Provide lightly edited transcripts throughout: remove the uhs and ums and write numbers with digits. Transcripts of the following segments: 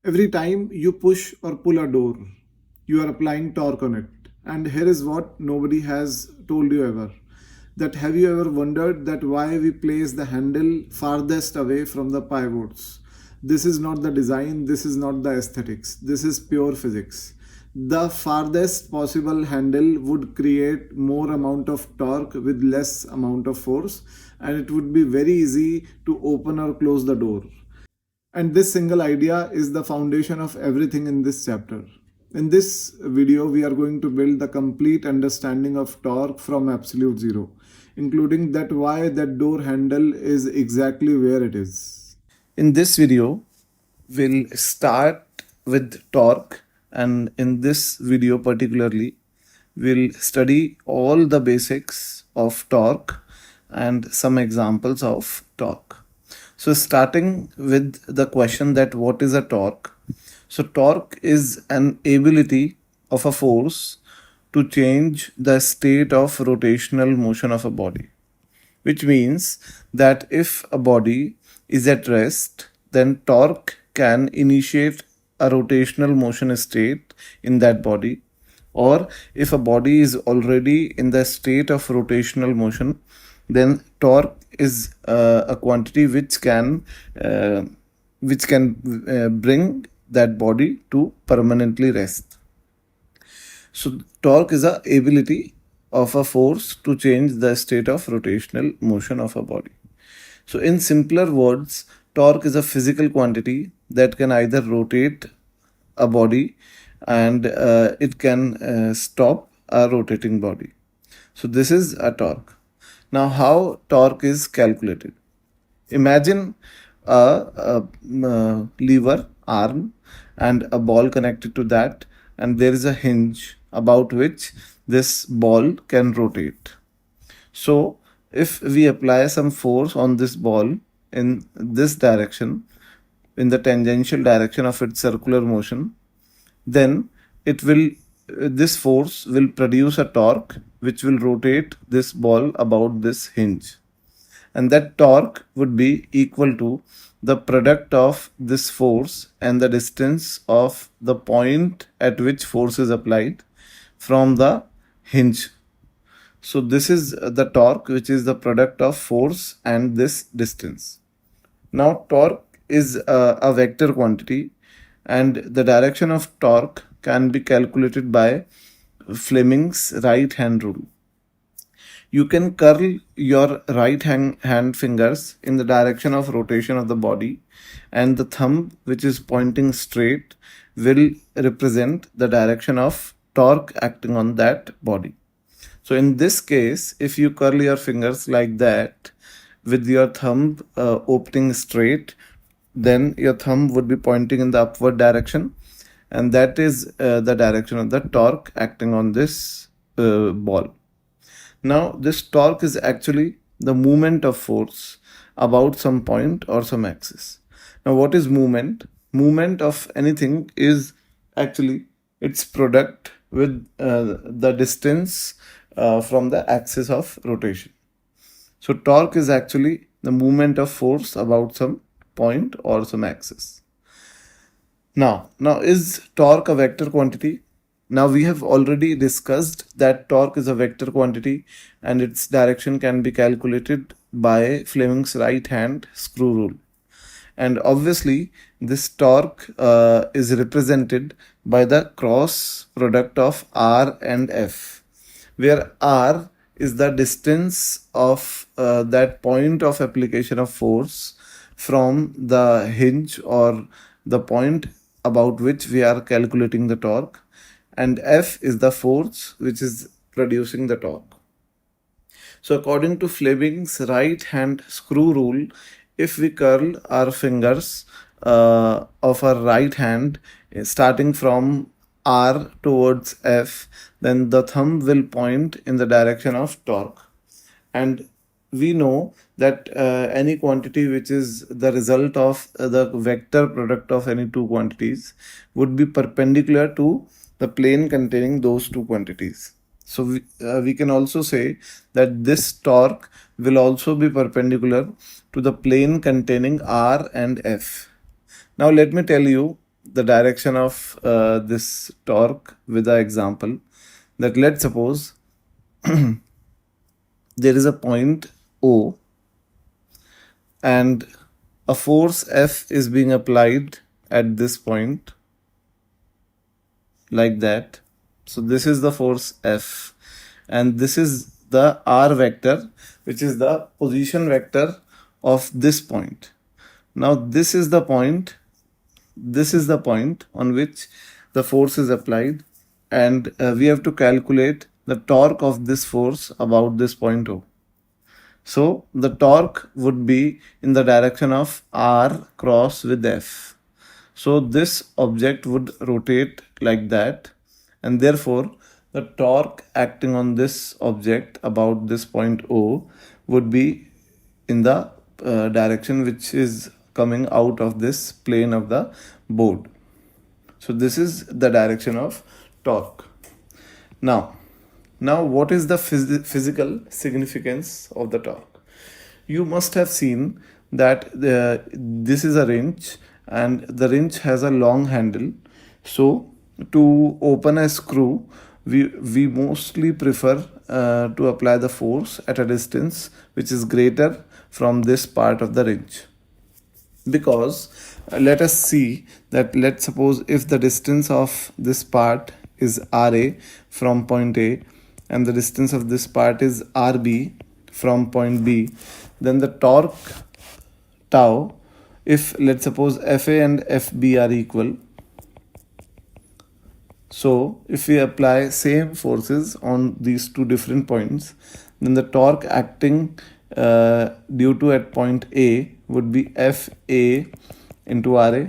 Every time you push or pull a door, you are applying torque on it. And here is what nobody has told you ever. That have you ever wondered that why we place the handle farthest away from the pivots? This is not the design, this is not the aesthetics, this is pure physics. The farthest possible handle would create more amount of torque with less amount of force, and it would be very easy to open or close the door. And this single idea is the foundation of everything in this chapter. In this video, we are going to build the complete understanding of torque from absolute zero, including that why that door handle is exactly where it is. In this video, we'll start with torque, and in this video particularly, we'll study all the basics of torque and some examples of torque. So starting with the question that what is a torque? So torque is an ability of a force to change the state of rotational motion of a body, which means that if a body is at rest, then torque can initiate a rotational motion state in that body, or if a body is already in the state of rotational motion, then torque is a quantity which can bring that body to permanently rest. So torque is a ability of a force to change the state of rotational motion of a body. So in simpler words, torque is a physical quantity that can either rotate a body and it can stop a rotating body. So this is a torque. Now how torque is calculated? Imagine a lever arm and a ball connected to that, and there is a hinge about which this ball can rotate. So if we apply some force on this ball in this direction, in the tangential direction of its circular motion, then it will this force will produce a torque which will rotate this ball about this hinge, and that torque would be equal to the product of this force and the distance of the point at which force is applied from the hinge. So this is the torque, which is the product of force and this distance. Now torque is a vector quantity, and the direction of torque can be calculated by Fleming's right hand rule. You can curl your right hand fingers in the direction of rotation of the body, and the thumb, which is pointing straight, will represent the direction of torque acting on that body. So in this case, if you curl your fingers like that with your thumb opening straight, then your thumb would be pointing in the upward direction, and that is the direction of the torque acting on this ball. Now this torque is actually the movement of force about some point or some axis. Now what is movement? Movement of anything is actually its product with the distance from the axis of rotation. So torque is actually the movement of force about some point or some axis. Now is torque a vector quantity? Now we have already discussed that torque is a vector quantity and its direction can be calculated by Fleming's right hand screw rule. And obviously this torque is represented by the cross product of R and F, where R is the distance of that point of application of force from the hinge or the point about which we are calculating the torque, and F is the force which is producing the torque. So according to Fleming's right hand screw rule, if we curl our fingers of our right hand starting from R towards F, then the thumb will point in the direction of torque. And we know that any quantity which is the result of the vector product of any two quantities would be perpendicular to the plane containing those two quantities. So we can also say that this torque will also be perpendicular to the plane containing R and F. Now let me tell you the direction of this torque with an example that let's suppose there is a point O and a force F is being applied at this point like that. So this is the force F and this is the R vector, which is the position vector of this point. Now this is the point on which the force is applied, and we have to calculate the torque of this force about this point O. So the torque would be in the direction of R cross with F. So this object would rotate like that, and therefore the torque acting on this object about this point O would be in the direction which is coming out of this plane of the board. So this is the direction of torque. Now what is the physical significance of the torque? You must have seen that this is a wrench and the wrench has a long handle. So to open a screw, we mostly prefer to apply the force at a distance which is greater from this part of the wrench. Because let us see that, let's suppose if the distance of this part is RA from point A and the distance of this part is RB from point B, then the torque tau, if let's suppose FA and FB are equal, so if we apply same forces on these two different points, then the torque acting due to at point A would be FA into RA,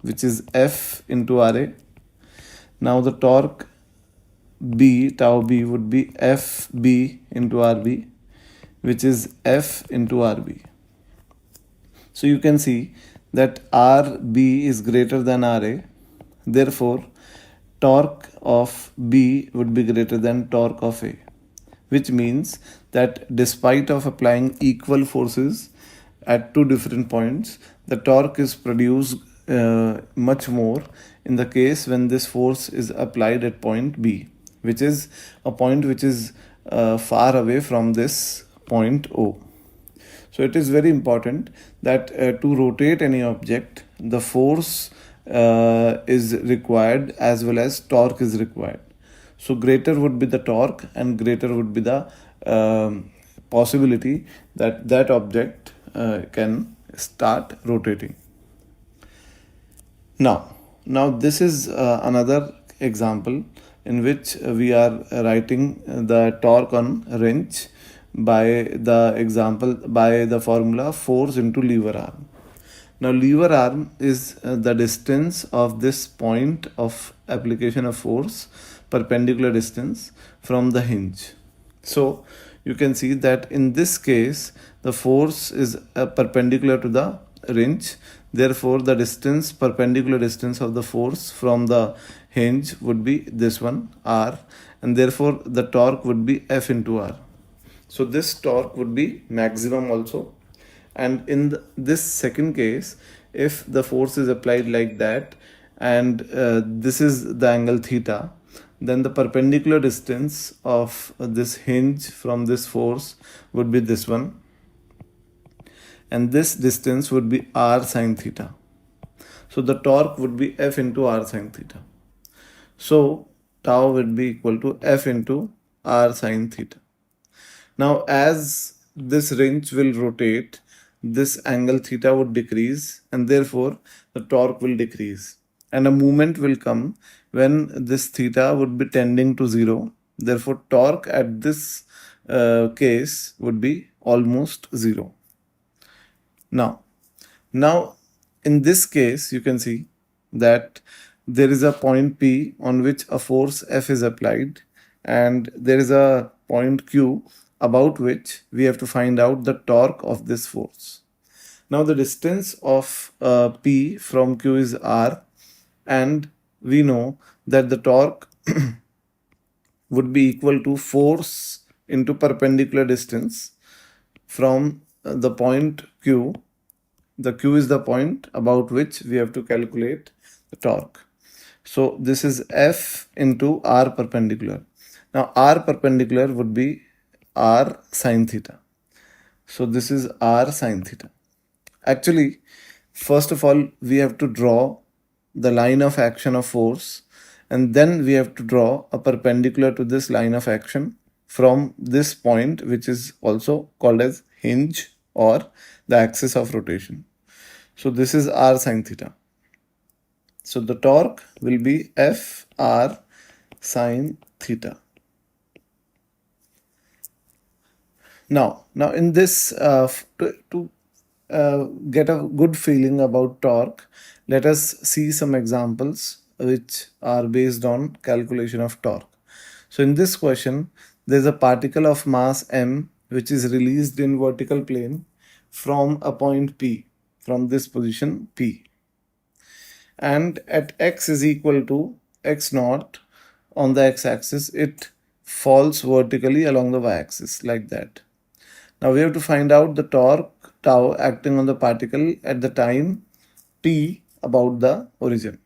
which is F into RA. Now the torque B, tau B, would be FB into RB, which is F into RB. So you can see that RB is greater than RA. Therefore, torque of B would be greater than torque of A, which means that despite of applying equal forces at two different points, the torque is produced much more in the case when this force is applied at point B, which is a point which is far away from this point O. So it is very important that to rotate any object, the force is required as well as torque is required. So greater would be the torque and greater would be the possibility that that object can start rotating. Now this is another example in which we are writing the torque on wrench by the formula force into lever arm. Now lever arm is the distance of this point of application of force, perpendicular distance from the hinge. So you can see that in this case the force is perpendicular to the wrench. Therefore the perpendicular distance of the force from the hinge would be this one, R, and therefore the torque would be F into R. So this torque would be maximum also. And in this second case, if the force is applied like that and this is the angle theta, then the perpendicular distance of this hinge from this force would be this one, and this distance would be r sine theta. So the torque would be F into r sine theta. So tau would be equal to F into r sine theta. Now as this wrench will rotate, this angle theta would decrease and therefore the torque will decrease, and a moment will come when this theta would be tending to 0. Therefore torque at this case would be almost 0. Now in this case you can see that there is a point P on which a force F is applied, and there is a point Q about which we have to find out the torque of this force. Now the distance of P from Q is R, and we know that the torque would be equal to force into perpendicular distance from the point Q. The Q is the point about which we have to calculate torque. So this is F into R perpendicular. Now R perpendicular would be R sine theta. So this is R sine theta. Actually, first of all, we have to draw the line of action of force, and then we have to draw a perpendicular to this line of action from this point, which is also called as hinge or the axis of rotation. So this is R sine theta. So the torque will be F R sine theta. Now in this, to get a good feeling about torque, let us see some examples which are based on calculation of torque. So in this question, there is a particle of mass m which is released in vertical plane from a point P, from this position P. And at x is equal to x naught on the x-axis, it falls vertically along the y-axis like that. Now we have to find out the torque tau acting on the particle at the time t about the origin.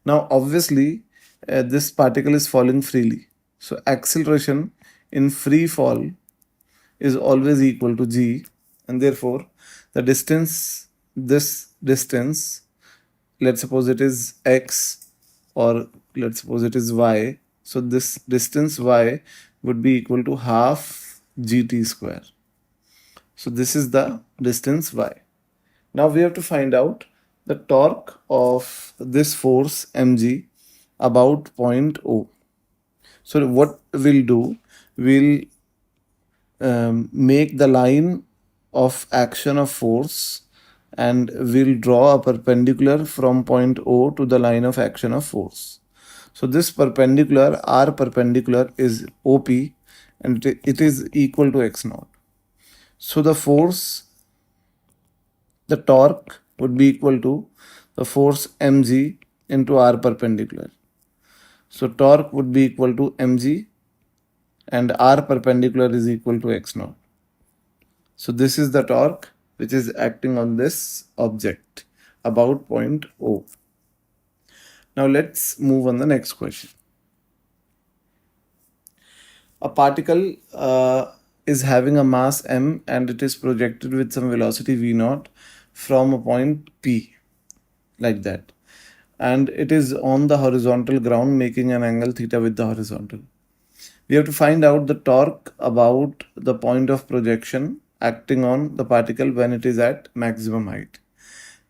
Now obviously this particle is falling freely. So acceleration in free fall is always equal to g, and therefore the distance, this distance, let's suppose it is x or let's suppose it is y. So this distance y would be equal to half gt square. So this is the distance y. Now we have to find out the torque of this force mg about point O. So what we'll do, we'll make the line of action of force and we'll draw a perpendicular from point O to the line of action of force. So this perpendicular, R perpendicular, is OP and it is equal to x naught. So the force, the torque would be equal to the force mg into R perpendicular. So torque would be equal to mg and R perpendicular is equal to x naught. So this is the torque which is acting on this object about point O. Now let's move on the next question. A particle is having a mass m and it is projected with some velocity v naught from a point P like that, and it is on the horizontal ground making an angle theta with the horizontal. We have to find out the torque about the point of projection acting on the particle when it is at maximum height.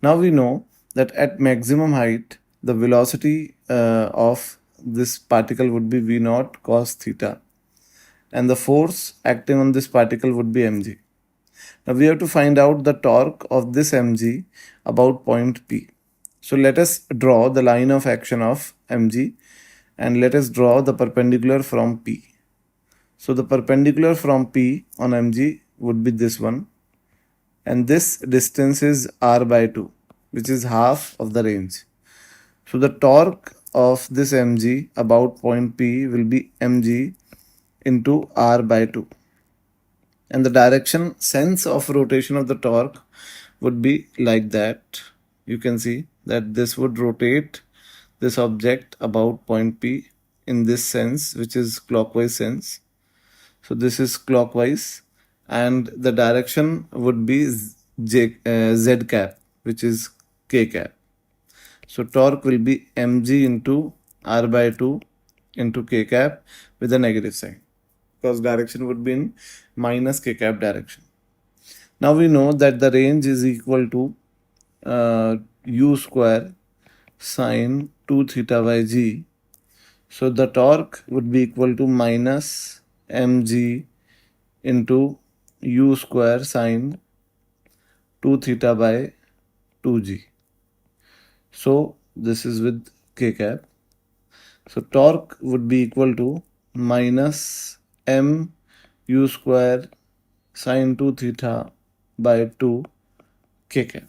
Now we know that at maximum height the velocity of this particle would be v naught cos theta, and the force acting on this particle would be mg. Now we have to find out the torque of this mg about point P. So let us draw the line of action of mg and let us draw the perpendicular from P. So the perpendicular from P on mg would be this one, and this distance is r by 2, which is half of the range. So the torque of this mg about point P will be mg into r by 2. And the direction sense of rotation of the torque would be like that. You can see that this would rotate this object about point P in this sense, which is clockwise sense. So this is clockwise, and the direction would be z cap, which is k cap. So torque will be mg into r by 2 into k cap with a negative sign, because direction would be in minus k cap direction. Now we know that the range is equal to u square sine 2 theta by g. So the torque would be equal to minus mg into u square sine 2 theta by 2g. So this is with k cap. So torque would be equal to minus m u square sine 2 theta by 2 k cap.